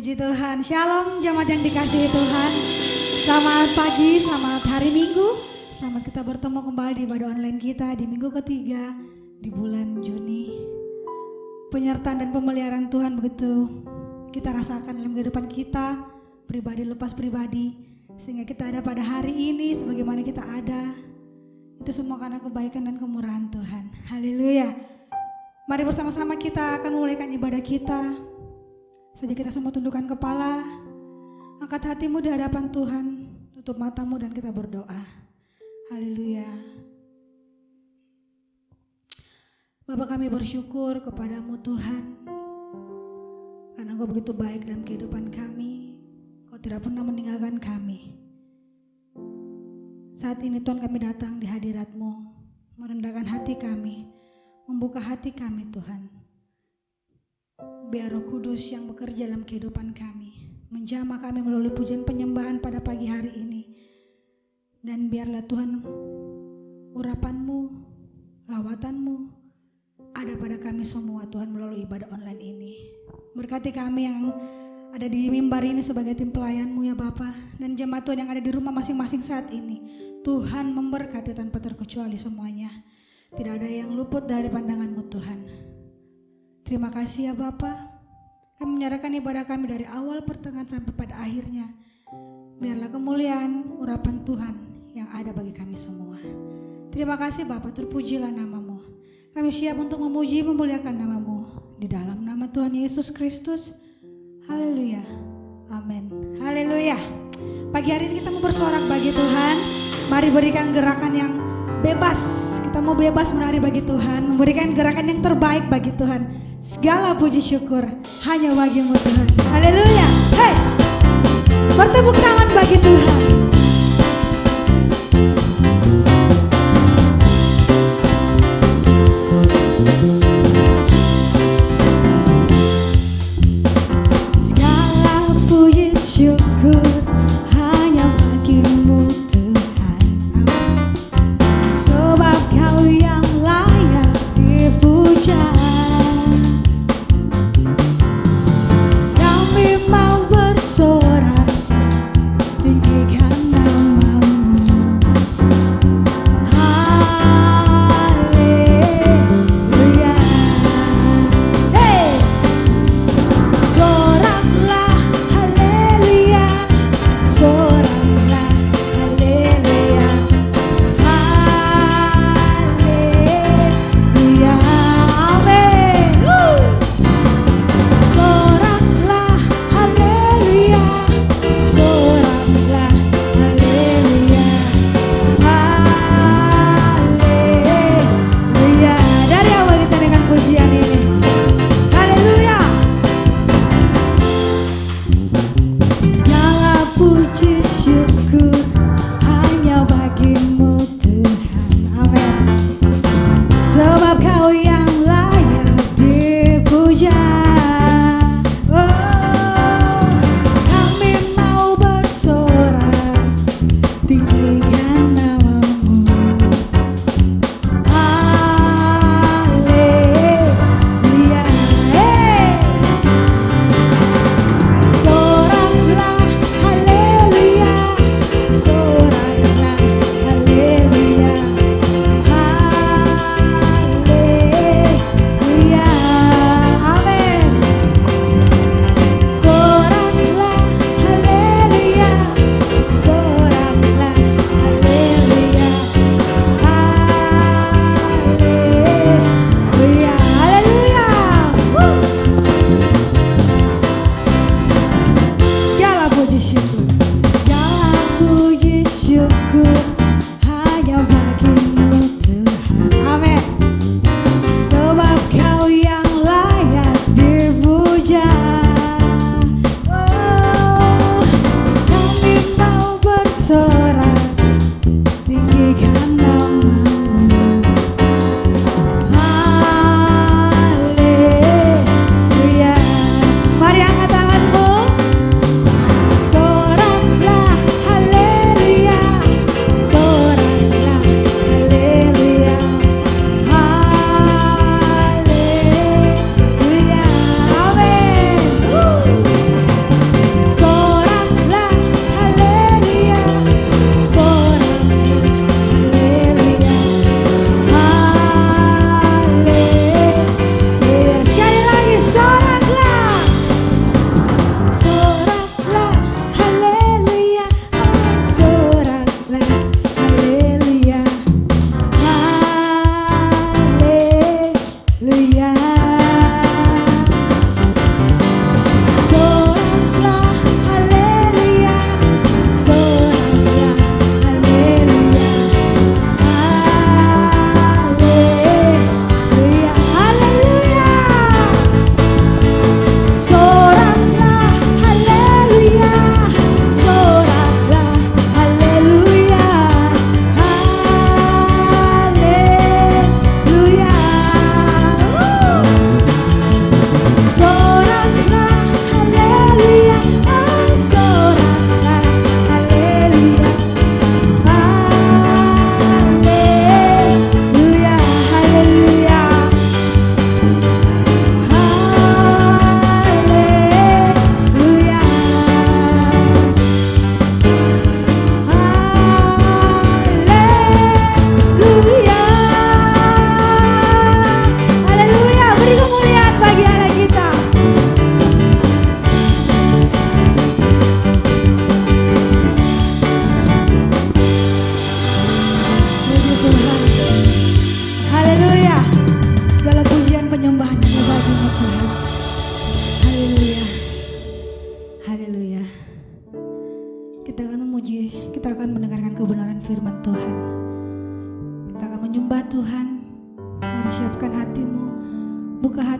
Puji Tuhan, Shalom jemaat yang dikasihi Tuhan. Selamat pagi, selamat hari Minggu. Selamat kita bertemu kembali di ibadah online kita di minggu ketiga di bulan Juni. Penyertaan dan pemeliharaan Tuhan begitu kita rasakan dalam kehidupan kita, pribadi lepas pribadi, sehingga kita ada pada hari ini sebagaimana kita ada. Itu semua karena kebaikan dan kemurahan Tuhan. Haleluya. Mari bersama-sama kita akan memulaikan ibadah kita. Saja kita semua tundukkan kepala, angkat hatimu di hadapan Tuhan, tutup matamu dan kita berdoa. Haleluya. Bapa, kami bersyukur kepadamu Tuhan, karena Engkau begitu baik dalam kehidupan kami. Kau tidak pernah meninggalkan kami. Saat ini Tuhan kami datang di hadirat-Mu, merendahkan hati kami, membuka hati kami Tuhan. Biar Roh Kudus yang bekerja dalam kehidupan kami, menjamah kami melalui pujian penyembahan pada pagi hari ini. Dan biarlah Tuhan urapan-Mu, lawatan-Mu ada pada kami semua Tuhan melalui ibadah online ini. Berkati kami yang ada di mimbar ini sebagai tim pelayan-Mu ya Bapa, dan jemaat Tuhan yang ada di rumah masing-masing saat ini. Tuhan memberkati tanpa terkecuali semuanya. Tidak ada yang luput dari pandangan-Mu Tuhan. Terima kasih ya Bapa. Kami menyerahkan ibadah kami dari awal pertengahan sampai pada akhirnya. Biarlah kemuliaan urapan Tuhan yang ada bagi kami semua. Terima kasih Bapa, terpujilah nama-Mu. Kami siap untuk memuji memuliakan nama-Mu. Di dalam nama Tuhan Yesus Kristus. Haleluya. Amin. Haleluya. Pagi hari ini kita mau bersorak bagi Tuhan. Mari berikan gerakan yang bebas. Kita mau bebas menari bagi Tuhan, memberikan gerakan yang terbaik bagi Tuhan. Segala puji syukur hanya bagi-Mu Tuhan. Haleluya. Hey, bertepuk tangan bagi Tuhan. Segala puji syukur hanya bagi-Mu Tuhan. Sebab Kau yang layak dipuja. Kami mau bersorak, tinggikan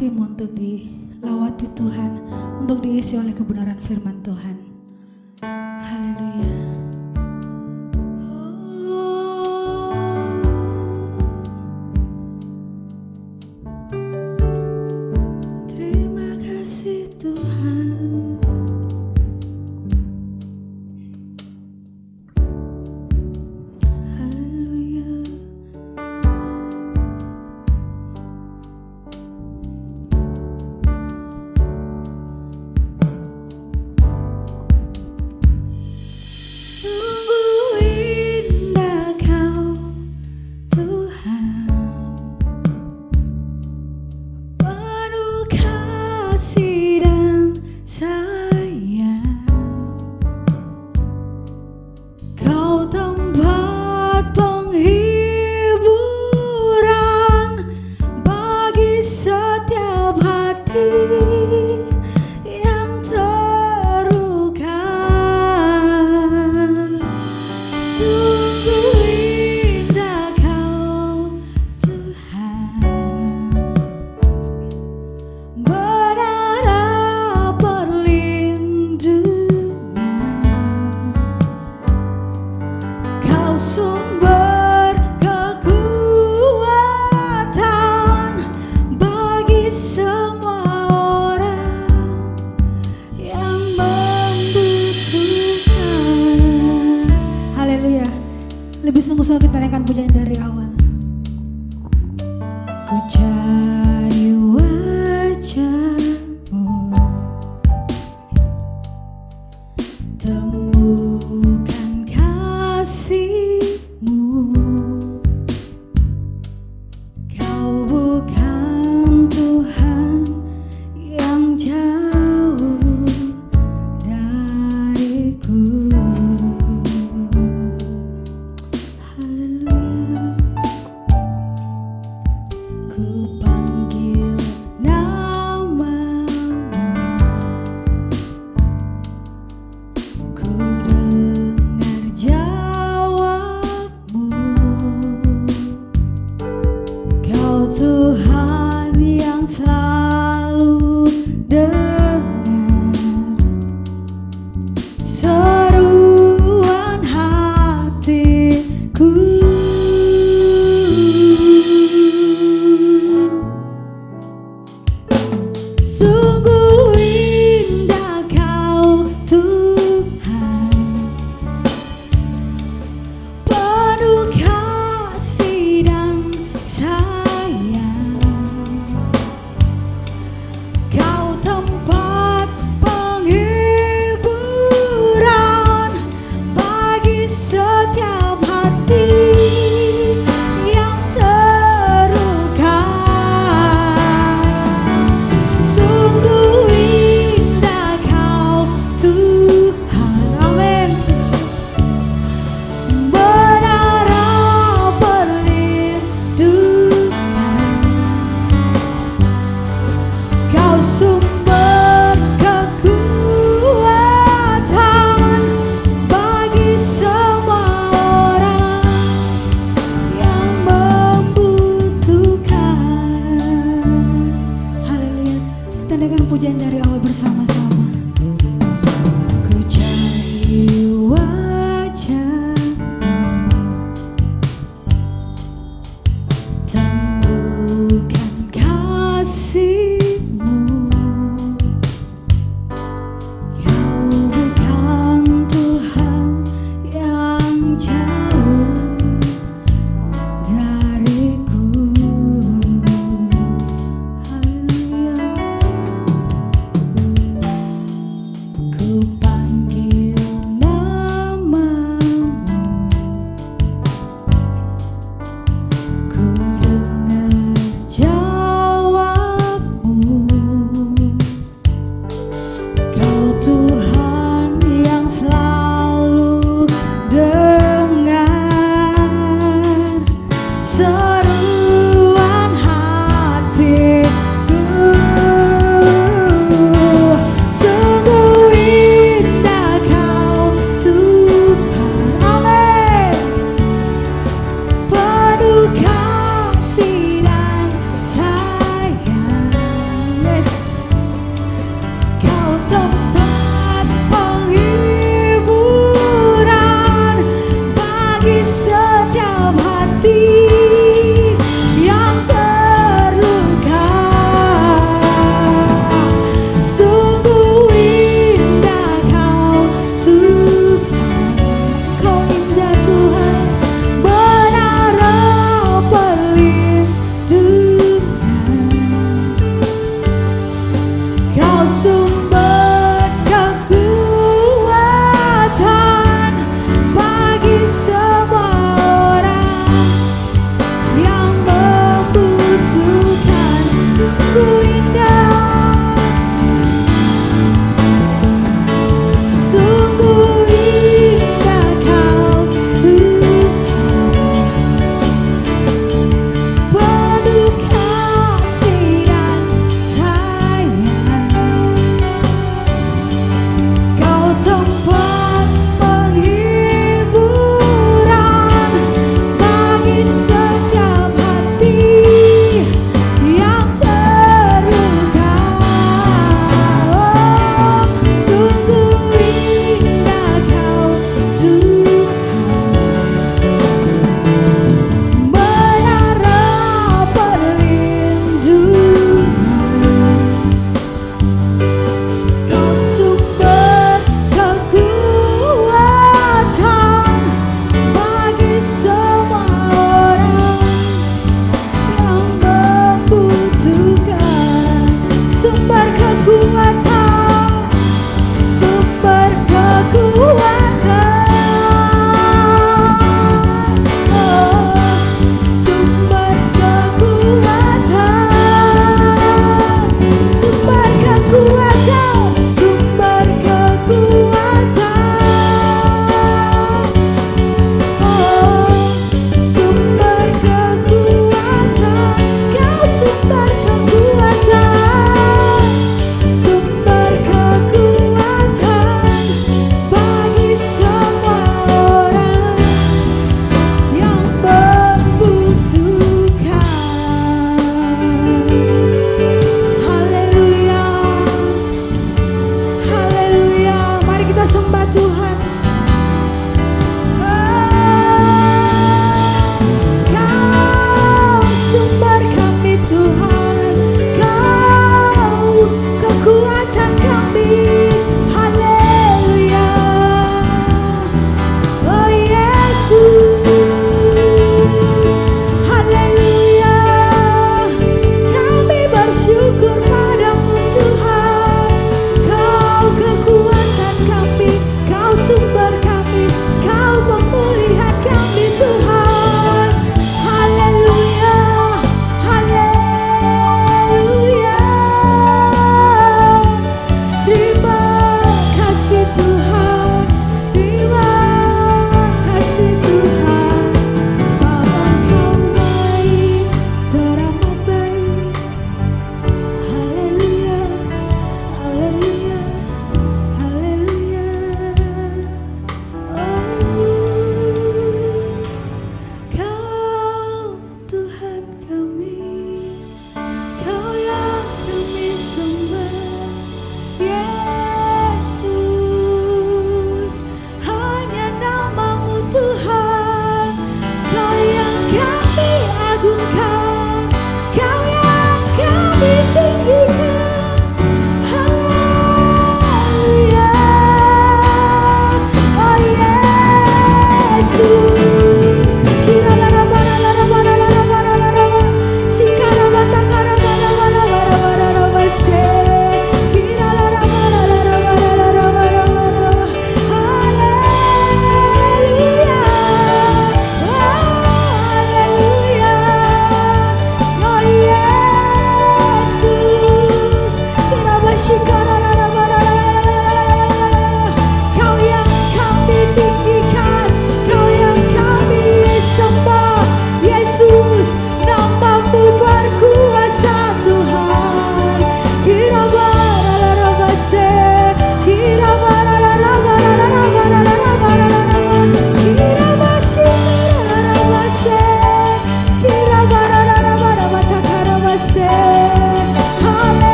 hatimu untuk dilawati Tuhan, untuk diisi oleh kebenaran firman Tuhan. Haleluya. Terima kasih Tuhan. Lebih sungguh-sungguh kita naikkan pujian dari awal. Ku cari wajah-Mu, temukan kasih-Mu. Kau bukan Tuhan yang jauh dariku. Tuhan yang selalu dengar seruan hatiku. Sungguh indah Kau Tuhan, penuh kasih dan sayang. Kau tempat penghiburan bagi setiap hati yang terluka. Sungguh indah Kau Tuhan, amin. Menara perlindungan, Kau sumber kekuatan bagi semua orang yang membutuhkan. Haleluya. Tandaikan pujian dari awal bersama-sama. Ku cari wajah-Mu, temukan kasih-Mu. Kau bukan Tuhan yang jauh dariku. Haleluya.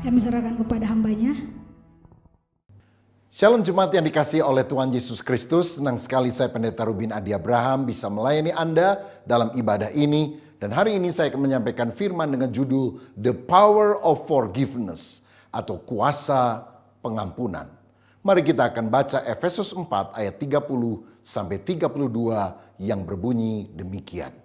Kami serahkan kepada hambanya. Shalom jemaat yang dikasihi oleh Tuhan Yesus Kristus. Senang sekali saya Pendeta Rubin Adi Abraham bisa melayani Anda dalam ibadah ini. Dan hari ini saya akan menyampaikan firman dengan judul The Power of Forgiveness atau kuasa pengampunan. Mari kita akan baca Efesus 4 ayat 30 sampai 32 yang berbunyi demikian.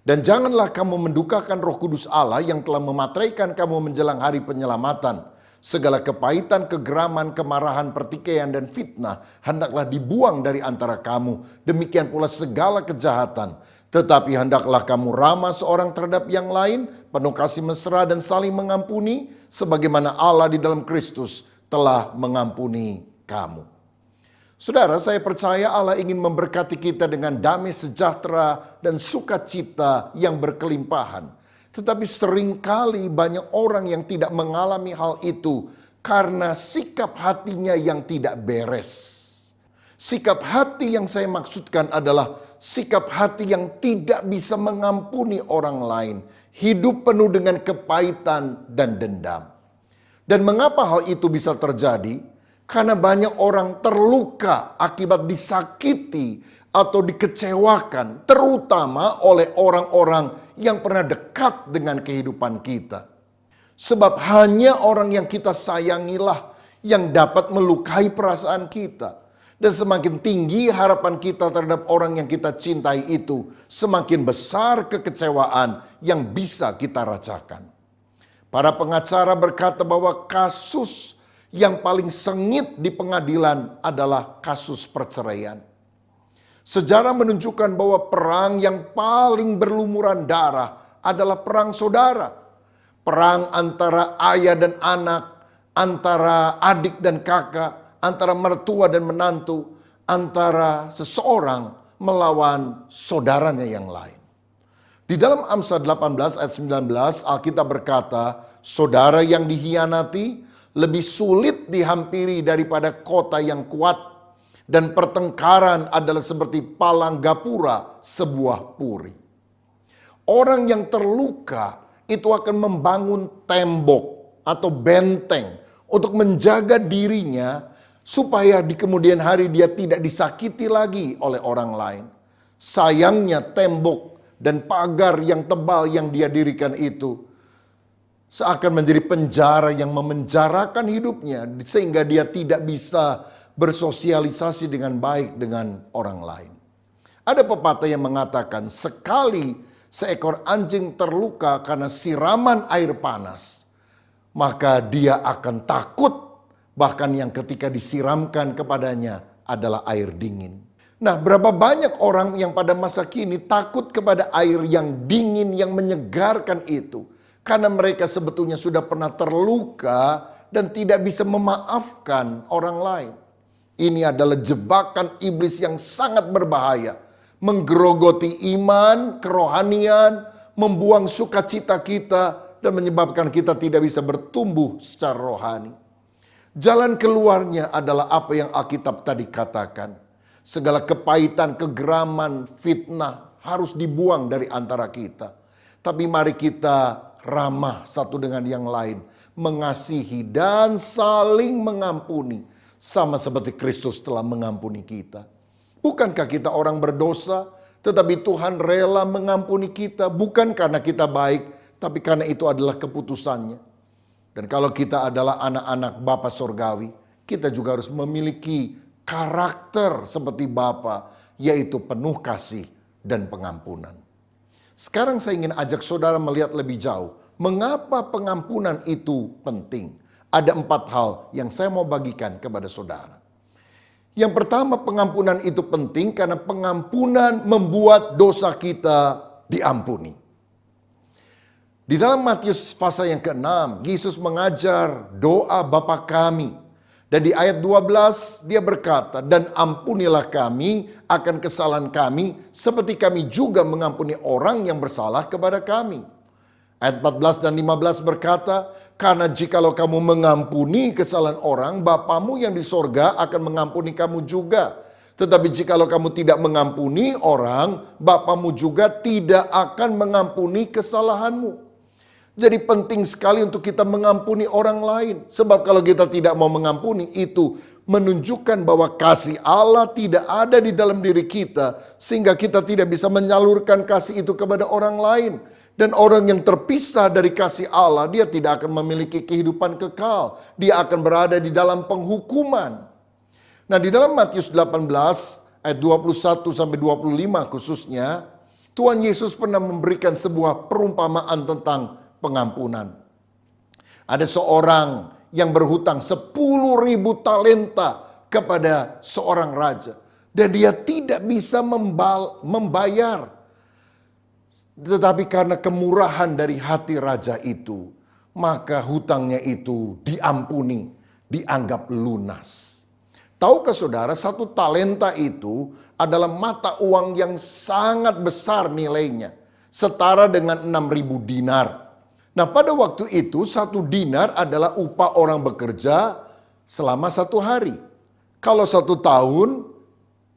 Dan janganlah kamu mendukakan Roh Kudus Allah yang telah memateraikan kamu menjelang hari penyelamatan. Segala kepahitan, kegeraman, kemarahan, pertikaian, dan fitnah hendaklah dibuang dari antara kamu. Demikian pula segala kejahatan. Tetapi hendaklah kamu ramah seorang terhadap yang lain, penuh kasih mesra dan saling mengampuni, sebagaimana Allah di dalam Kristus telah mengampuni kamu. Saudara, saya percaya Allah ingin memberkati kita dengan damai sejahtera dan sukacita yang berkelimpahan. Tetapi seringkali banyak orang yang tidak mengalami hal itu karena sikap hatinya yang tidak beres. Sikap hati yang saya maksudkan adalah sikap hati yang tidak bisa mengampuni orang lain. Hidup penuh dengan kepahitan dan dendam. Dan mengapa hal itu bisa terjadi? Karena banyak orang terluka akibat disakiti atau dikecewakan, terutama oleh orang-orang yang pernah dekat dengan kehidupan kita. Sebab hanya orang yang kita sayangilah yang dapat melukai perasaan kita. Dan semakin tinggi harapan kita terhadap orang yang kita cintai itu, semakin besar kekecewaan yang bisa kita rasakan. Para pengacara berkata bahwa kasus yang paling sengit di pengadilan adalah kasus perceraian. Sejarah menunjukkan bahwa perang yang paling berlumuran darah adalah perang saudara. Perang antara ayah dan anak, antara adik dan kakak, antara mertua dan menantu, antara seseorang melawan saudaranya yang lain. Di dalam Amsal 18 ayat 19 Alkitab berkata, saudara yang dihianati lebih sulit dihampiri daripada kota yang kuat. Dan pertengkaran adalah seperti palang gapura sebuah puri. Orang yang terluka itu akan membangun tembok atau benteng untuk menjaga dirinya supaya di kemudian hari dia tidak disakiti lagi oleh orang lain. Sayangnya tembok dan pagar yang tebal yang dia dirikan itu seakan menjadi penjara yang memenjarakan hidupnya sehingga dia tidak bisa bersosialisasi dengan baik dengan orang lain. Ada pepatah yang mengatakan sekali seekor anjing terluka karena siraman air panas, maka dia akan takut bahkan yang ketika disiramkan kepadanya adalah air dingin. Nah, berapa banyak orang yang pada masa kini takut kepada air yang dingin yang menyegarkan itu karena mereka sebetulnya sudah pernah terluka dan tidak bisa memaafkan orang lain. Ini adalah jebakan iblis yang sangat berbahaya. Menggerogoti iman, kerohanian, membuang sukacita kita, dan menyebabkan kita tidak bisa bertumbuh secara rohani. Jalan keluarnya adalah apa yang Alkitab tadi katakan. Segala kepahitan, kegeraman, fitnah harus dibuang dari antara kita. Tapi mari kita ramah satu dengan yang lain. Mengasihi dan saling mengampuni. Sama seperti Kristus telah mengampuni kita. Bukankah kita orang berdosa, tetapi Tuhan rela mengampuni kita bukan karena kita baik, tapi karena itu adalah keputusannya. Dan kalau kita adalah anak-anak Bapa Sorgawi, kita juga harus memiliki karakter seperti Bapa, yaitu penuh kasih dan pengampunan. Sekarang saya ingin ajak saudara melihat lebih jauh, mengapa pengampunan itu penting. Ada 4 hal yang saya mau bagikan kepada saudara. Yang pertama, pengampunan itu penting karena pengampunan membuat dosa kita diampuni. Di dalam Matius pasal yang ke-6, Yesus mengajar doa Bapa kami. Dan di ayat 12 dia berkata, dan ampunilah kami akan kesalahan kami seperti kami juga mengampuni orang yang bersalah kepada kami. Ayat 14 dan 15 berkata, karena jikalau kamu mengampuni kesalahan orang, Bapamu yang di sorga akan mengampuni kamu juga. Tetapi jikalau kamu tidak mengampuni orang, Bapamu juga tidak akan mengampuni kesalahanmu. Jadi penting sekali untuk kita mengampuni orang lain. Sebab kalau kita tidak mau mengampuni, itu menunjukkan bahwa kasih Allah tidak ada di dalam diri kita. Sehingga kita tidak bisa menyalurkan kasih itu kepada orang lain. Dan orang yang terpisah dari kasih Allah, dia tidak akan memiliki kehidupan kekal. Dia akan berada di dalam penghukuman. Nah, di dalam Matius 18 ayat 21 sampai 25 khususnya, Tuhan Yesus pernah memberikan sebuah perumpamaan tentang pengampunan. Ada seorang yang berhutang 10.000 talenta kepada seorang raja. Dan dia tidak bisa membayar. Tetapi karena kemurahan dari hati raja itu, maka hutangnya itu diampuni, dianggap lunas. Tahukah saudara, 1 talenta itu adalah mata uang yang sangat besar nilainya. Setara dengan 6.000 dinar. Nah, pada waktu itu 1 dinar adalah upah orang bekerja selama 1 hari. Kalau 1 tahun,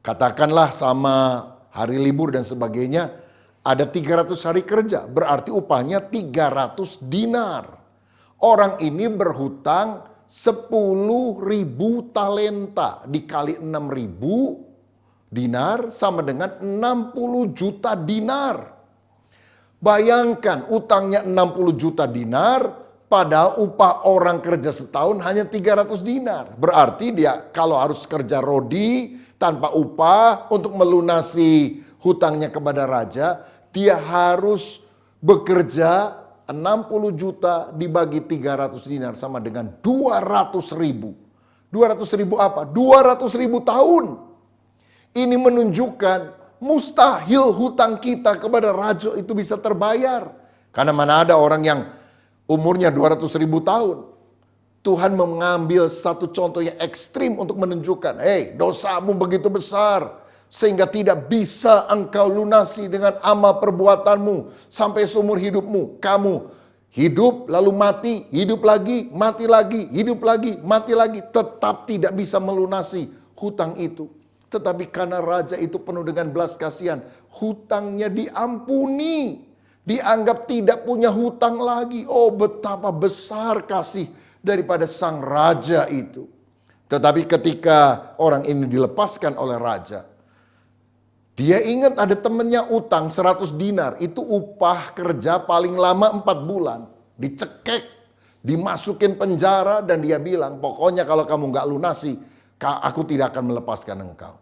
katakanlah sama hari libur dan sebagainya, ada 300 hari kerja, berarti upahnya 300 dinar. Orang ini berhutang 10.000 talenta dikali 6.000 dinar sama dengan 60 juta dinar. Bayangkan utangnya 60 juta dinar, padahal upah orang kerja setahun hanya 300 dinar. Berarti dia kalau harus kerja rodi tanpa upah untuk melunasi hutangnya kepada raja, dia harus bekerja 60 juta dibagi 300 dinar sama dengan 200.000. 200.000 apa? 200.000 tahun. Ini menunjukkan mustahil hutang kita kepada raja itu bisa terbayar. Karena mana ada orang yang umurnya 200.000 tahun. Tuhan mengambil satu contoh yang ekstrim untuk menunjukkan, dosamu begitu besar sehingga tidak bisa engkau lunasi dengan amal perbuatanmu sampai seumur hidupmu. Kamu hidup lalu mati, hidup lagi, mati lagi, hidup lagi, mati lagi, tetap tidak bisa melunasi hutang itu. Tetapi karena raja itu penuh dengan belas kasihan, hutangnya diampuni. Dianggap tidak punya hutang lagi. Oh, betapa besar kasih daripada sang raja itu. Tetapi ketika orang ini dilepaskan oleh raja, dia ingat ada temennya utang 100 dinar. Itu upah kerja paling lama 4 bulan. Dicekek, dimasukin penjara, dan dia bilang, pokoknya kalau kamu gak lunasi, aku tidak akan melepaskan engkau.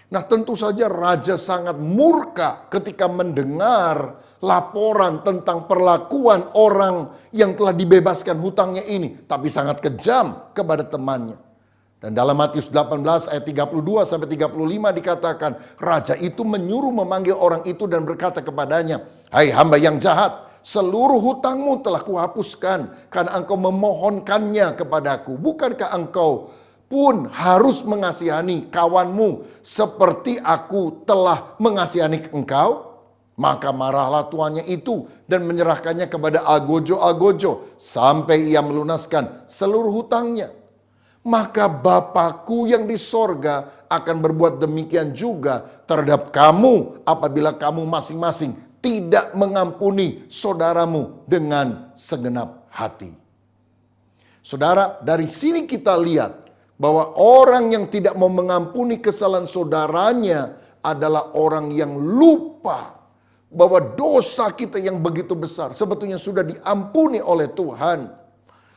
Nah, tentu saja raja sangat murka ketika mendengar laporan tentang perlakuan orang yang telah dibebaskan hutangnya ini. Tapi sangat kejam kepada temannya. Dan dalam Matius 18 ayat 32 sampai 35 dikatakan, raja itu menyuruh memanggil orang itu dan berkata kepadanya, "Hai hamba yang jahat, seluruh hutangmu telah kuhapuskan karena engkau memohonkannya kepadaku. Bukankah engkau pun harus mengasihani kawanmu seperti aku telah mengasihani engkau?" Maka marahlah tuannya itu dan menyerahkannya kepada algojo-algojo sampai ia melunaskan seluruh hutangnya. Maka Bapakku yang di sorga akan berbuat demikian juga terhadap kamu apabila kamu masing-masing tidak mengampuni saudaramu dengan segenap hati. Saudara, dari sini kita lihat bahwa orang yang tidak mau mengampuni kesalahan saudaranya adalah orang yang lupa bahwa dosa kita yang begitu besar sebetulnya sudah diampuni oleh Tuhan.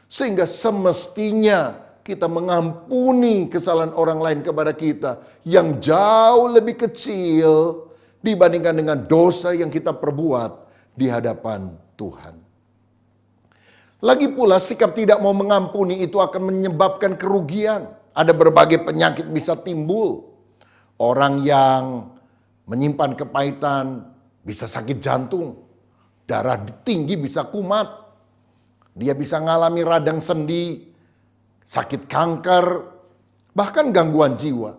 Sehingga semestinya kita mengampuni kesalahan orang lain kepada kita yang jauh lebih kecil dibandingkan dengan dosa yang kita perbuat di hadapan Tuhan. Lagi pula sikap tidak mau mengampuni itu akan menyebabkan kerugian. Ada berbagai penyakit bisa timbul. Orang yang menyimpan kepahitan bisa sakit jantung, darah tinggi bisa kumat, dia bisa mengalami radang sendi, sakit kanker, bahkan gangguan jiwa.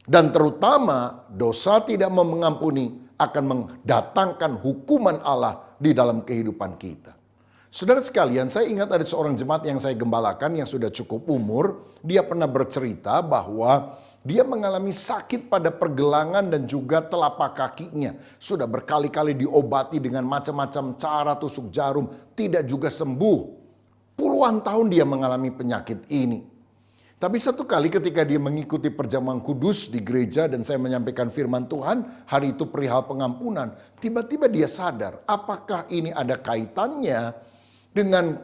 Dan terutama dosa tidak mau mengampuni akan mendatangkan hukuman Allah di dalam kehidupan kita. Saudara sekalian, saya ingat ada seorang jemaat yang saya gembalakan yang sudah cukup umur. Dia pernah bercerita bahwa Dia mengalami sakit pada pergelangan dan juga telapak kakinya. Sudah berkali-kali diobati dengan macam-macam cara, tusuk jarum, tidak juga sembuh. Puluhan tahun dia mengalami penyakit ini. Tapi satu kali ketika dia mengikuti perjamuan kudus di gereja dan saya menyampaikan firman Tuhan, hari itu perihal pengampunan, tiba-tiba dia sadar apakah ini ada kaitannya dengan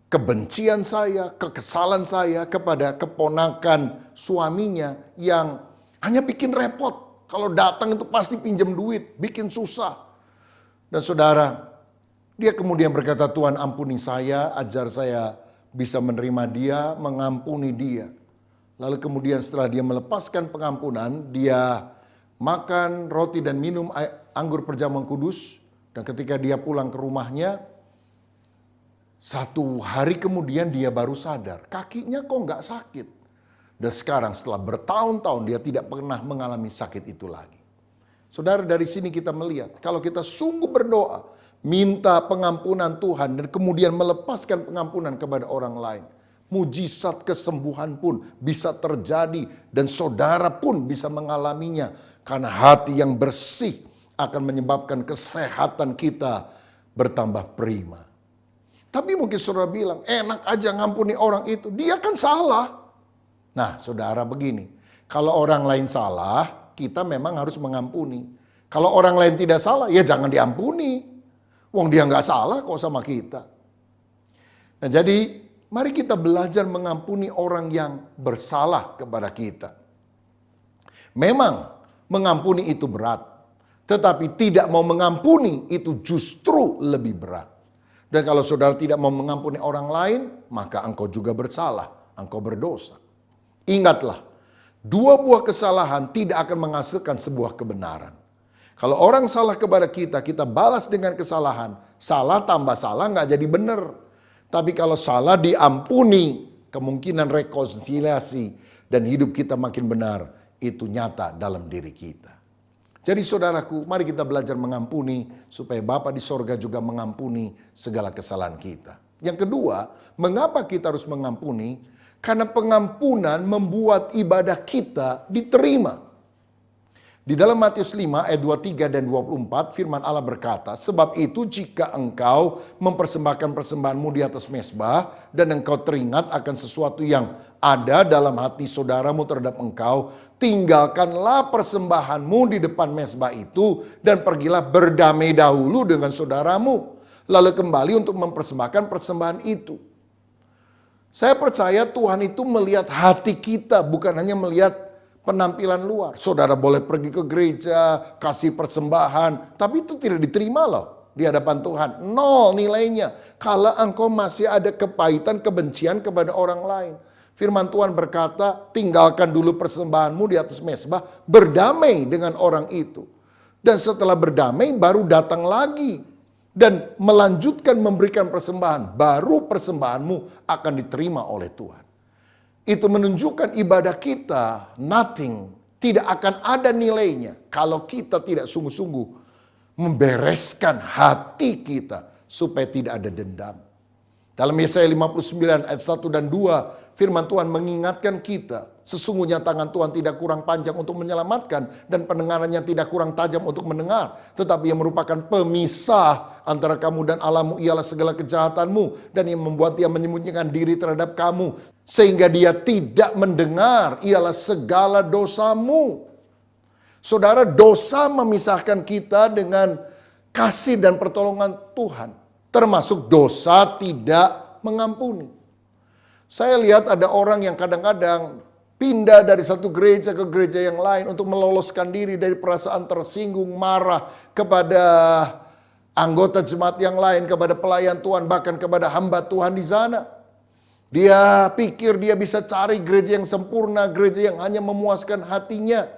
kebencian saya, kekesalan saya kepada keponakan suaminya yang hanya bikin repot. Kalau datang itu pasti pinjam duit, bikin susah. Dan saudara, dia kemudian berkata, Tuhan ampuni saya, ajar saya bisa menerima dia, mengampuni dia. Lalu kemudian setelah dia melepaskan pengampunan, dia makan roti dan minum anggur perjamuan kudus. Dan ketika dia pulang ke rumahnya, 1 hari kemudian dia baru sadar, kakinya kok nggak sakit. Dan sekarang setelah bertahun-tahun dia tidak pernah mengalami sakit itu lagi. Saudara, dari sini kita melihat, kalau kita sungguh berdoa, minta pengampunan Tuhan dan kemudian melepaskan pengampunan kepada orang lain, mujizat kesembuhan pun bisa terjadi dan saudara pun bisa mengalaminya. Karena hati yang bersih akan menyebabkan kesehatan kita bertambah prima. Tapi mungkin saudara bilang, enak aja ngampuni orang itu. Dia kan salah. Nah saudara begini, kalau orang lain salah, kita memang harus mengampuni. Kalau orang lain tidak salah, ya jangan diampuni. Wong dia nggak salah kok sama kita. Nah jadi, mari kita belajar mengampuni orang yang bersalah kepada kita. Memang mengampuni itu berat. Tetapi tidak mau mengampuni itu justru lebih berat. Dan kalau saudara tidak mau mengampuni orang lain, maka engkau juga bersalah, engkau berdosa. Ingatlah, 2 buah kesalahan tidak akan menghasilkan sebuah kebenaran. Kalau orang salah kepada kita, kita balas dengan kesalahan. Salah tambah salah nggak jadi benar. Tapi kalau salah diampuni, kemungkinan rekonsiliasi dan hidup kita makin benar, itu nyata dalam diri kita. Jadi saudaraku, mari kita belajar mengampuni supaya Bapa di sorga juga mengampuni segala kesalahan kita. Yang kedua, mengapa kita harus mengampuni? Karena pengampunan membuat ibadah kita diterima. Di dalam Matius 5 ayat 23 dan 24 firman Allah berkata, sebab itu jika engkau mempersembahkan persembahanmu di atas mezbah dan engkau teringat akan sesuatu yang ada dalam hati saudaramu terhadap engkau, tinggalkanlah persembahanmu di depan mezbah itu dan pergilah berdamai dahulu dengan saudaramu, lalu kembali untuk mempersembahkan persembahan itu. Saya percaya Tuhan itu melihat hati kita, bukan hanya melihat penampilan luar. Saudara boleh pergi ke gereja, kasih persembahan, tapi itu tidak diterima loh di hadapan Tuhan. 0 nilainya. Kalau engkau masih ada kepahitan, kebencian kepada orang lain. Firman Tuhan berkata, tinggalkan dulu persembahanmu di atas mezbah, berdamai dengan orang itu. Dan setelah berdamai, baru datang lagi. Dan melanjutkan memberikan persembahan, baru persembahanmu akan diterima oleh Tuhan. Itu menunjukkan ibadah kita nothing, tidak akan ada nilainya kalau kita tidak sungguh-sungguh membereskan hati kita supaya tidak ada dendam. Dalam Yesaya 59 ayat 1 dan 2 firman Tuhan mengingatkan kita, sesungguhnya tangan Tuhan tidak kurang panjang untuk menyelamatkan dan pendengarannya tidak kurang tajam untuk mendengar, tetapi yang merupakan pemisah antara kamu dan Allahmu ialah segala kejahatanmu, dan yang membuat dia menyembunyikan diri terhadap kamu sehingga dia tidak mendengar ialah segala dosamu. Saudara, dosa memisahkan kita dengan kasih dan pertolongan Tuhan, termasuk dosa tidak mengampuni. Saya lihat ada orang yang kadang-kadang pindah dari satu gereja ke gereja yang lain untuk meloloskan diri dari perasaan tersinggung, marah kepada anggota jemaat yang lain, kepada pelayan Tuhan, bahkan kepada hamba Tuhan di sana. Dia pikir dia bisa cari gereja yang sempurna, gereja yang hanya memuaskan hatinya.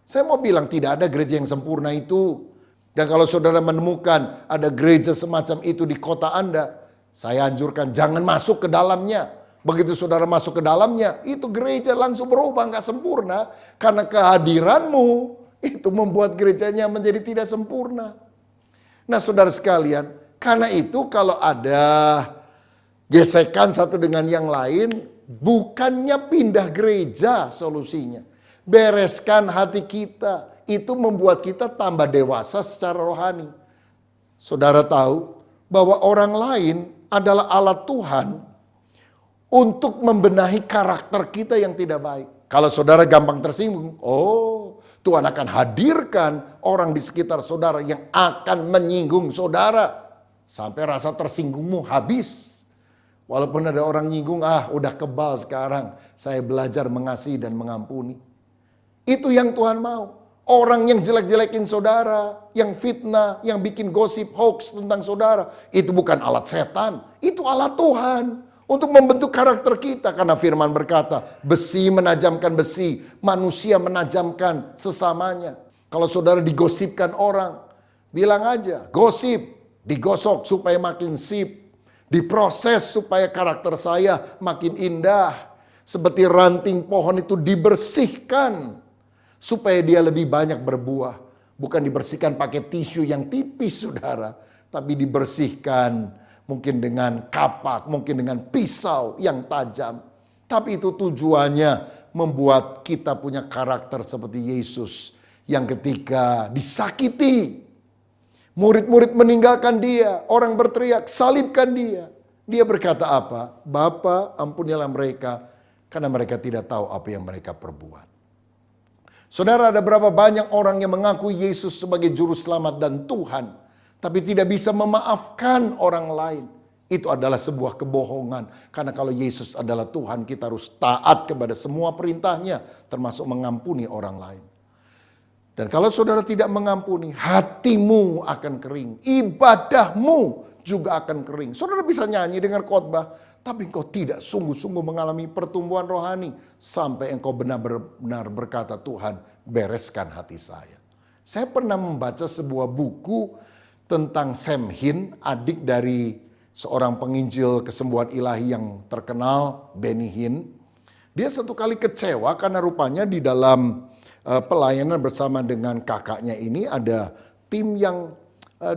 Saya mau bilang tidak ada gereja yang sempurna itu. Dan kalau saudara menemukan ada gereja semacam itu di kota Anda, saya anjurkan jangan masuk ke dalamnya. Begitu saudara masuk ke dalamnya, itu gereja langsung berubah, nggak sempurna. Karena kehadiranmu itu membuat gerejanya menjadi tidak sempurna. Nah saudara sekalian, karena itu kalau ada gesekan satu dengan yang lain, bukannya pindah gereja solusinya. bereskan hati kita. Itu membuat kita tambah dewasa secara rohani. Saudara tahu bahwa orang lain adalah alat Tuhan untuk membenahi karakter kita yang tidak baik. Kalau saudara gampang tersinggung, Tuhan akan hadirkan orang di sekitar saudara yang akan menyinggung saudara. Sampai rasa tersinggungmu habis. Walaupun ada orang nyinggung, udah kebal sekarang. Saya belajar mengasihi dan mengampuni. Itu yang Tuhan mau. Orang yang jelek-jelekin saudara, yang fitnah, yang bikin gosip hoax tentang saudara. Itu bukan alat setan, itu alat Tuhan. Untuk membentuk karakter kita. Karena firman berkata, besi menajamkan besi, manusia menajamkan sesamanya. Kalau saudara digosipkan orang, bilang aja, gosip, digosok supaya makin sip. Diproses supaya karakter saya makin indah. Seperti ranting pohon itu dibersihkan supaya dia lebih banyak berbuah. Bukan dibersihkan pakai tisu yang tipis saudara. Tapi dibersihkan mungkin dengan kapak, mungkin dengan pisau yang tajam. Tapi itu tujuannya membuat kita punya karakter seperti Yesus. Yang ketika disakiti, murid-murid meninggalkan dia, orang berteriak, salibkan dia. Dia berkata apa? Bapa, ampunilah mereka, karena mereka tidak tahu apa yang mereka perbuat. Saudara, ada berapa banyak orang yang mengaku Yesus sebagai juru selamat dan Tuhan, tapi tidak bisa memaafkan orang lain. Itu adalah sebuah kebohongan. Karena kalau Yesus adalah Tuhan, kita harus taat kepada semua perintahnya, termasuk mengampuni orang lain. Dan kalau saudara tidak mengampuni, hatimu akan kering. Ibadahmu juga akan kering. Saudara bisa nyanyi dengan khotbah, tapi engkau tidak sungguh-sungguh mengalami pertumbuhan rohani. Sampai engkau benar-benar berkata, Tuhan bereskan hati saya. Saya pernah membaca sebuah buku tentang Sam Hinn, adik dari seorang penginjil kesembuhan ilahi yang terkenal, Benny Hinn. Dia satu kali kecewa karena rupanya di dalam pelayanan bersama dengan kakaknya ini ada tim yang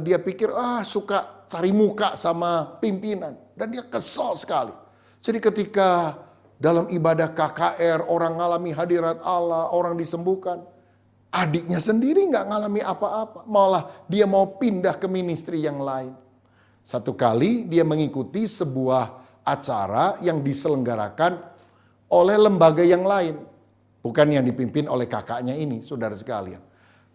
dia pikir suka cari muka sama pimpinan. Dan dia kesal sekali. Jadi ketika dalam ibadah KKR orang ngalami hadirat Allah, orang disembuhkan. Adiknya sendiri gak ngalami apa-apa. Malah dia mau pindah ke ministry yang lain. Satu kali dia mengikuti sebuah acara yang diselenggarakan oleh lembaga yang lain. Bukan yang dipimpin oleh kakaknya ini, saudara sekalian.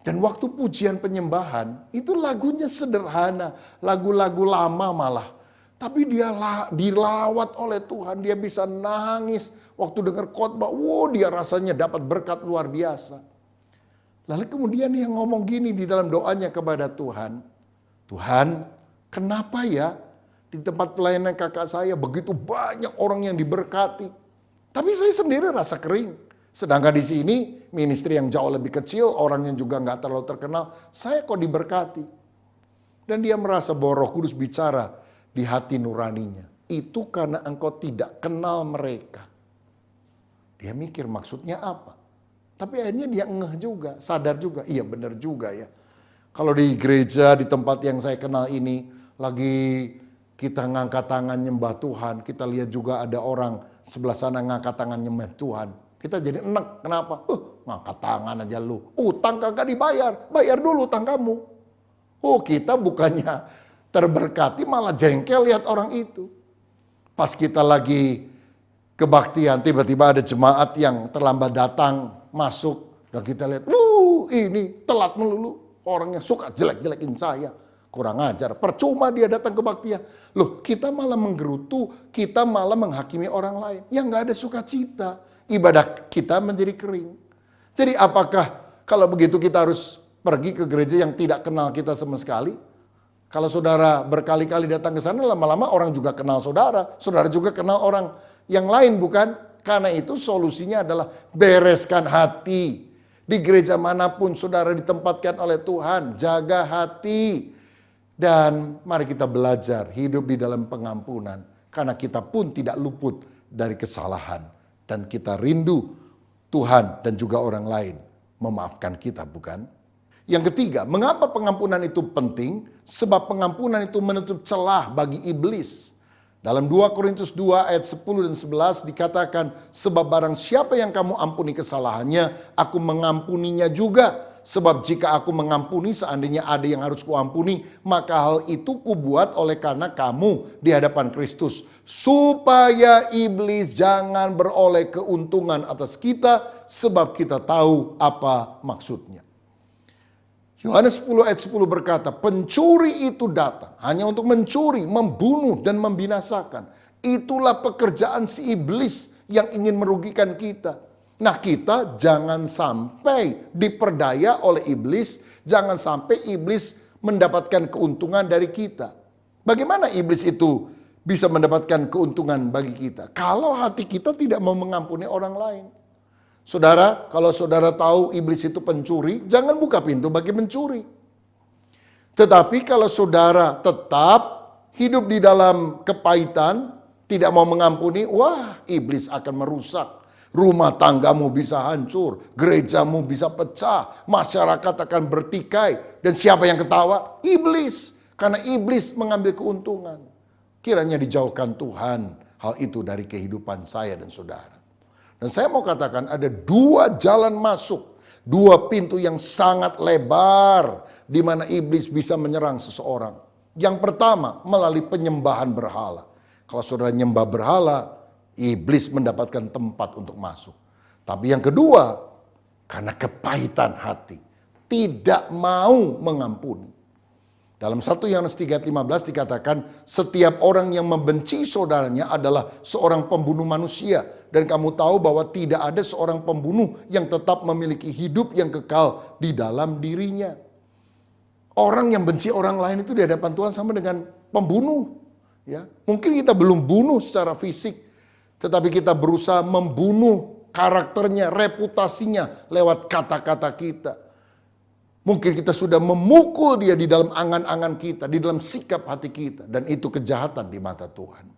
Dan waktu pujian penyembahan, itu lagunya sederhana. Lagu-lagu lama malah. Tapi dia dilawat oleh Tuhan, dia bisa nangis. Waktu dengar khotbah, dia rasanya dapat berkat luar biasa. Lalu kemudian dia ngomong gini di dalam doanya kepada Tuhan. Tuhan, kenapa ya di tempat pelayanan kakak saya begitu banyak orang yang diberkati. Tapi saya sendiri rasa kering. Sedangkan di sini ministry yang jauh lebih kecil, orang yang juga nggak terlalu terkenal, saya kok diberkati. Dan dia merasa bahwa Roh Kudus bicara di hati nuraninya. Itu karena engkau tidak kenal mereka. Dia mikir maksudnya apa. Tapi akhirnya dia ngeh juga, sadar juga. Iya benar juga ya. Kalau di gereja, di tempat yang saya kenal ini, lagi kita ngangkat tangan nyembah Tuhan. Kita lihat juga ada orang sebelah sana ngangkat tangan nyembah Tuhan. Kita jadi enek. Kenapa? Ngangkat tangan aja lu. Utang kagak dibayar. Bayar dulu utang kamu. Kita bukannya terberkati malah jengkel lihat orang itu. Pas kita lagi kebaktian, tiba-tiba ada jemaat yang terlambat datang, masuk. Dan kita lihat, ini telat melulu. Orangnya suka jelek-jelekin saya. Kurang ajar, percuma dia datang kebaktian. Loh, kita malah menggerutu, kita malah menghakimi orang lain. Yang gak ada sukacita. Ibadah kita menjadi kering. Jadi apakah kalau begitu kita harus pergi ke gereja yang tidak kenal kita sama sekali? Kalau saudara berkali-kali datang ke sana, lama-lama orang juga kenal saudara. Saudara juga kenal orang yang lain, bukan? Karena itu solusinya adalah bereskan hati. Di gereja manapun saudara ditempatkan oleh Tuhan, jaga hati. Dan mari kita belajar hidup di dalam pengampunan. Karena kita pun tidak luput dari kesalahan. Dan kita rindu Tuhan dan juga orang lain memaafkan kita, bukan? Yang ketiga, mengapa pengampunan itu penting? Sebab pengampunan itu menutup celah bagi iblis. Dalam 2 Korintus 2 ayat 10 dan 11 dikatakan, sebab barang siapa yang kamu ampuni kesalahannya, aku mengampuninya juga. Sebab jika aku mengampuni, seandainya ada yang harus kuampuni, maka hal itu kubuat oleh karena kamu di hadapan Kristus. Supaya iblis jangan beroleh keuntungan atas kita, sebab kita tahu apa maksudnya. Yohanes 10 ayat 10 berkata, pencuri itu datang hanya untuk mencuri, membunuh, dan membinasakan. Itulah pekerjaan si iblis yang ingin merugikan kita. Nah, kita jangan sampai diperdaya oleh iblis, jangan sampai iblis mendapatkan keuntungan dari kita. Bagaimana iblis itu bisa mendapatkan keuntungan bagi kita? Kalau hati kita tidak mau mengampuni orang lain. Saudara, kalau saudara tahu iblis itu pencuri, jangan buka pintu bagi mencuri. Tetapi kalau saudara tetap hidup di dalam kepahitan, tidak mau mengampuni, wah, iblis akan merusak. Rumah tanggamu bisa hancur, gerejamu bisa pecah, masyarakat akan bertikai. Dan siapa yang ketawa? Iblis. Karena iblis mengambil keuntungan. Kiranya dijauhkan Tuhan hal itu dari kehidupan saya dan saudara. Dan saya mau katakan ada 2 jalan masuk, 2 pintu yang sangat lebar di mana iblis bisa menyerang seseorang. Yang pertama, melalui penyembahan berhala. Kalau saudara nyembah berhala, iblis mendapatkan tempat untuk masuk. Tapi yang kedua, karena kepahitan hati, tidak mau mengampuni. Dalam 1 Yohanes 3 ayat 15 dikatakan, setiap orang yang membenci saudaranya adalah seorang pembunuh manusia. Dan kamu tahu bahwa tidak ada seorang pembunuh yang tetap memiliki hidup yang kekal di dalam dirinya. Orang yang benci orang lain itu di hadapan Tuhan sama dengan pembunuh. Ya, mungkin kita belum bunuh secara fisik, tetapi kita berusaha membunuh karakternya, reputasinya lewat kata-kata kita. Mungkin kita sudah memukul dia di dalam angan-angan kita, di dalam sikap hati kita. Dan itu kejahatan di mata Tuhan.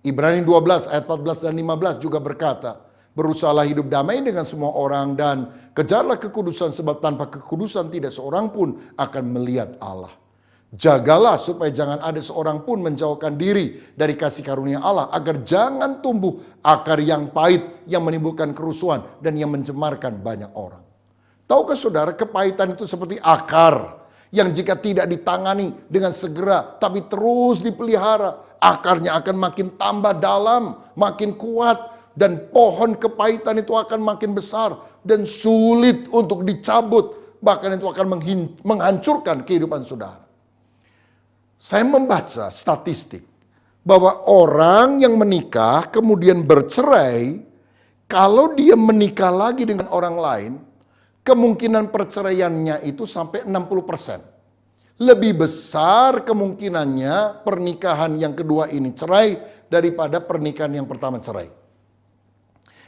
Ibrani 12 ayat 14 dan 15 juga berkata, berusahalah hidup damai dengan semua orang dan kejarlah kekudusan, sebab tanpa kekudusan tidak seorang pun akan melihat Allah. Jagalah supaya jangan ada seorang pun menjauhkan diri dari kasih karunia Allah, agar jangan tumbuh akar yang pahit yang menimbulkan kerusuhan dan yang mencemarkan banyak orang. Tahukah saudara, kepahitan itu seperti akar yang jika tidak ditangani dengan segera tapi terus dipelihara, akarnya akan makin tambah dalam, makin kuat, dan pohon kepahitan itu akan makin besar dan sulit untuk dicabut, bahkan itu akan menghancurkan kehidupan saudara. Saya membaca statistik bahwa orang yang menikah kemudian bercerai, kalau dia menikah lagi dengan orang lain, kemungkinan perceraiannya itu sampai 60%. Lebih besar kemungkinannya pernikahan yang kedua ini cerai daripada pernikahan yang pertama cerai.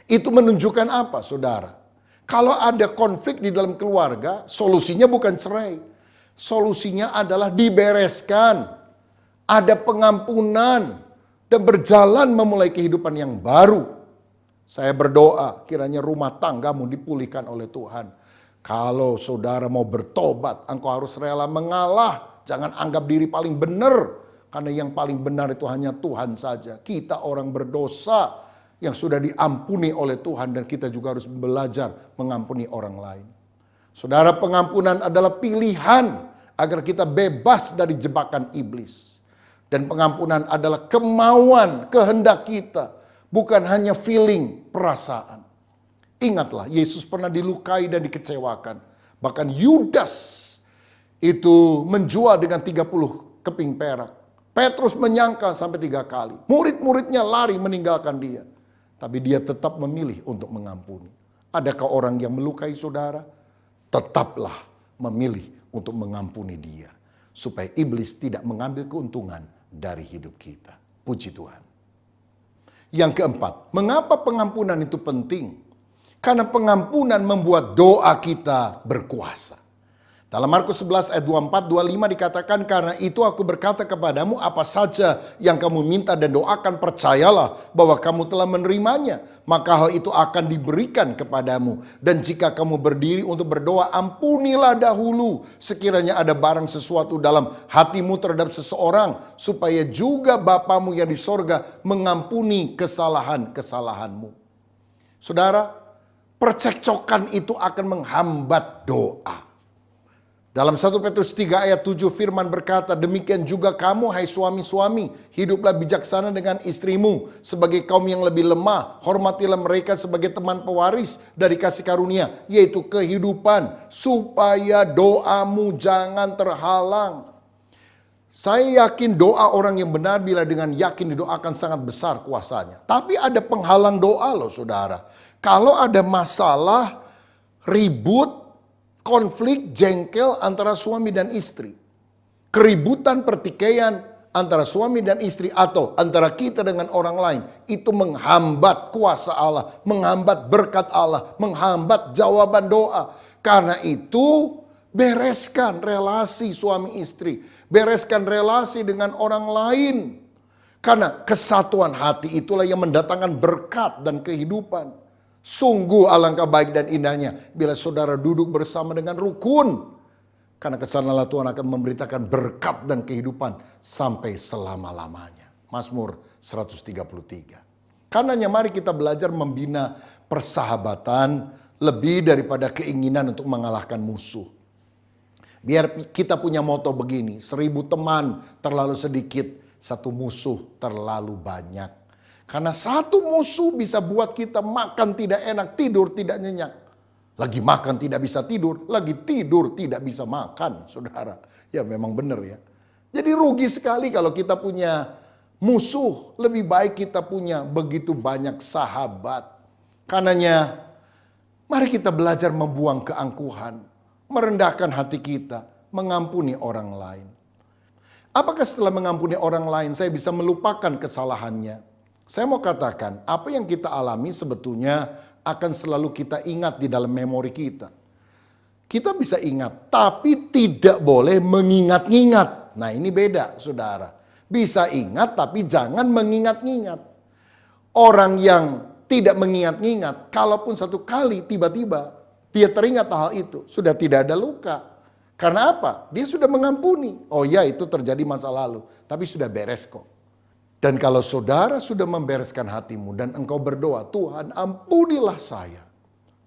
Itu menunjukkan apa, saudara? Kalau ada konflik di dalam keluarga, solusinya bukan cerai. Solusinya adalah dibereskan, ada pengampunan, dan berjalan memulai kehidupan yang baru. Saya berdoa kiranya rumah tanggamu dipulihkan oleh Tuhan. Kalau saudara mau bertobat, engkau harus rela mengalah. Jangan anggap diri paling benar. Karena yang paling benar itu hanya Tuhan saja. Kita orang berdosa yang sudah diampuni oleh Tuhan. Dan kita juga harus belajar mengampuni orang lain. Saudara, pengampunan adalah pilihan agar kita bebas dari jebakan iblis. Dan pengampunan adalah kemauan, kehendak kita. Bukan hanya feeling, perasaan. Ingatlah, Yesus pernah dilukai dan dikecewakan. Bahkan Yudas itu menjual dengan 30 keping perak. Petrus menyangkal sampai 3 kali. Murid-muridnya lari meninggalkan dia. Tapi dia tetap memilih untuk mengampuni. Adakah orang yang melukai saudara? Tetaplah memilih untuk mengampuni dia. Supaya iblis tidak mengambil keuntungan dari hidup kita. Puji Tuhan. Yang keempat, mengapa pengampunan itu penting? Karena pengampunan membuat doa kita berkuasa. Dalam Markus 11 ayat 24-25 dikatakan, karena itu aku berkata kepadamu, apa saja yang kamu minta dan doakan, percayalah bahwa kamu telah menerimanya, maka hal itu akan diberikan kepadamu. Dan jika kamu berdiri untuk berdoa, ampunilah dahulu sekiranya ada barang sesuatu dalam hatimu terhadap seseorang, supaya juga Bapamu yang di sorga mengampuni kesalahan-kesalahanmu. Saudara, percekcokan itu akan menghambat doa. Dalam 1 Petrus 3 ayat 7 firman berkata, demikian juga kamu hai suami-suami, hiduplah bijaksana dengan istrimu sebagai kaum yang lebih lemah. Hormatilah mereka sebagai teman pewaris dari kasih karunia, yaitu kehidupan, supaya doamu jangan terhalang. Saya yakin doa orang yang benar bila dengan yakin didoakan sangat besar kuasanya. Tapi ada penghalang doa loh saudara. Kalau ada masalah, ribut, konflik, jengkel antara suami dan istri. Keributan, pertikaian antara suami dan istri atau antara kita dengan orang lain. Itu menghambat kuasa Allah, menghambat berkat Allah, menghambat jawaban doa. Karena itu bereskan relasi suami istri. Bereskan relasi dengan orang lain. Karena kesatuan hati itulah yang mendatangkan berkat dan kehidupan. Sungguh alangkah baik dan indahnya bila saudara duduk bersama dengan rukun. Karena kesanalah Tuhan akan memberitakan berkat dan kehidupan sampai selama-lamanya. Mazmur 133. Karenanya mari kita belajar membina persahabatan lebih daripada keinginan untuk mengalahkan musuh. Biar kita punya moto begini, 1000 teman terlalu sedikit, 1 musuh terlalu banyak. Karena 1 musuh bisa buat kita makan tidak enak, tidur tidak nyenyak. Lagi makan tidak bisa tidur, lagi tidur tidak bisa makan, saudara. Ya memang benar ya. Jadi rugi sekali kalau kita punya musuh. Lebih baik kita punya begitu banyak sahabat. Karenanya mari kita belajar membuang keangkuhan, merendahkan hati kita, mengampuni orang lain. Apakah setelah mengampuni orang lain saya bisa melupakan kesalahannya? Saya mau katakan, apa yang kita alami sebetulnya akan selalu kita ingat di dalam memori kita. Kita bisa ingat, tapi tidak boleh mengingat-ingat. Nah ini beda saudara. Bisa ingat tapi jangan mengingat-ingat. Orang yang tidak mengingat-ingat, kalaupun 1 kali tiba-tiba dia teringat hal itu, sudah tidak ada luka. Karena apa? Dia sudah mengampuni. Oh ya, itu terjadi masa lalu, tapi sudah beres kok. Dan kalau saudara sudah membereskan hatimu dan engkau berdoa, Tuhan ampunilah saya.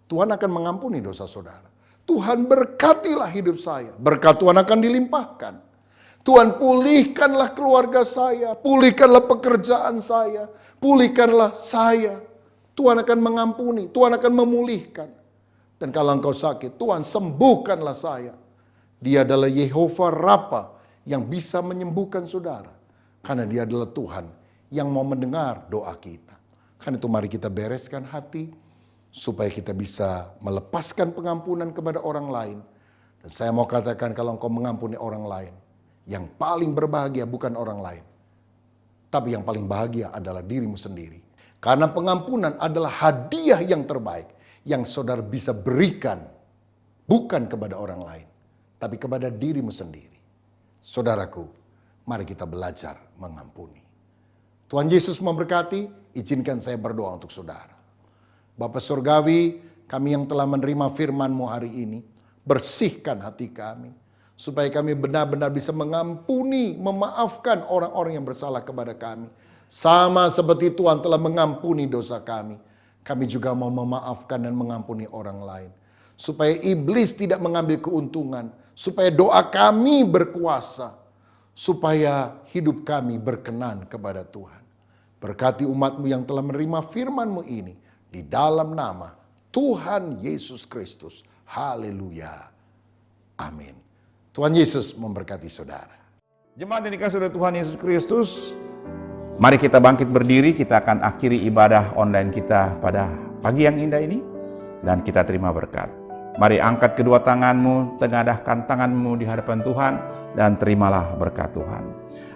Tuhan akan mengampuni dosa saudara. Tuhan berkatilah hidup saya. Berkat Tuhan akan dilimpahkan. Tuhan pulihkanlah keluarga saya. Pulihkanlah pekerjaan saya. Pulihkanlah saya. Tuhan akan mengampuni. Tuhan akan memulihkan. Dan kalau engkau sakit, Tuhan sembuhkanlah saya. Dia adalah Yehova Rafa yang bisa menyembuhkan saudara. Karena dia adalah Tuhan yang mau mendengar doa kita. Karena itu mari kita bereskan hati supaya kita bisa melepaskan pengampunan kepada orang lain. Dan saya mau katakan kalau engkau mengampuni orang lain, yang paling berbahagia bukan orang lain, tapi yang paling bahagia adalah dirimu sendiri. Karena pengampunan adalah hadiah yang terbaik yang saudara bisa berikan bukan kepada orang lain, tapi kepada dirimu sendiri. Saudaraku, mari kita belajar mengampuni. Tuhan Yesus memberkati, izinkan saya berdoa untuk saudara. Bapa Surgawi, kami yang telah menerima firman-Mu hari ini, bersihkan hati kami, supaya kami benar-benar bisa mengampuni, memaafkan orang-orang yang bersalah kepada kami. Sama seperti Tuhan telah mengampuni dosa kami, kami juga mau memaafkan dan mengampuni orang lain. Supaya iblis tidak mengambil keuntungan, supaya doa kami berkuasa, supaya hidup kami berkenan kepada Tuhan. Berkati umat-Mu yang telah menerima firman-Mu ini, di dalam nama Tuhan Yesus Kristus. Haleluya. Amin. Tuhan Yesus memberkati saudara. Jemaat yang dikasihi oleh Tuhan Yesus Kristus, mari kita bangkit berdiri, kita akan akhiri ibadah online kita pada pagi yang indah ini, dan kita terima berkat. Mari angkat kedua tanganmu, tengadahkan tanganmu di hadapan Tuhan, dan terimalah berkat Tuhan.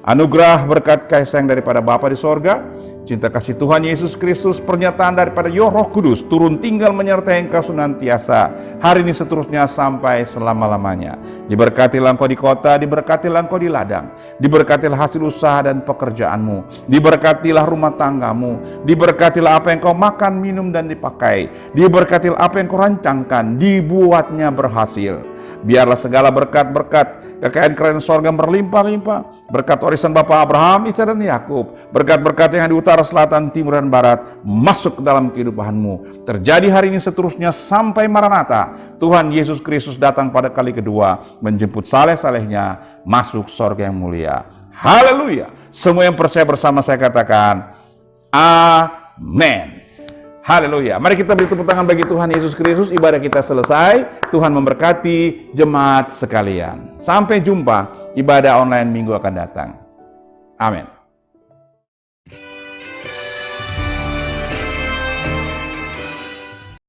Anugerah berkat kasih sayang daripada Bapa di sorga, Cinta kasih Tuhan Yesus Kristus, pernyataan daripada Roh Kudus turun tinggal menyertai engkau senantiasa, hari ini seterusnya sampai selama-lamanya. Diberkatilah engkau di kota, diberkatilah engkau di ladang, diberkatilah hasil usaha dan pekerjaanmu, diberkatilah rumah tanggamu, diberkatilah apa yang kau makan, minum dan dipakai, diberkatilah apa yang kau rancangkan, dibuatnya berhasil. Biarlah segala berkat-berkat kekayaan kerajaan sorga berlimpah-limpah, berkat warisan Bapa Abraham, Ishak dan Yakub, berkat-berkat yang di utara, selatan, timur dan barat masuk ke dalam kehidupanmu. Terjadi hari ini seterusnya sampai Maranatha, Tuhan Yesus Kristus datang pada kali kedua menjemput saleh-salehnya masuk sorga yang mulia. Haleluya. Semua yang percaya bersama saya katakan amin. Haleluya. Mari kita beri tepuk tangan bagi Tuhan Yesus Kristus. Ibadah kita selesai. Tuhan memberkati jemaat sekalian. Sampai jumpa. Ibadah online minggu akan datang. Amin.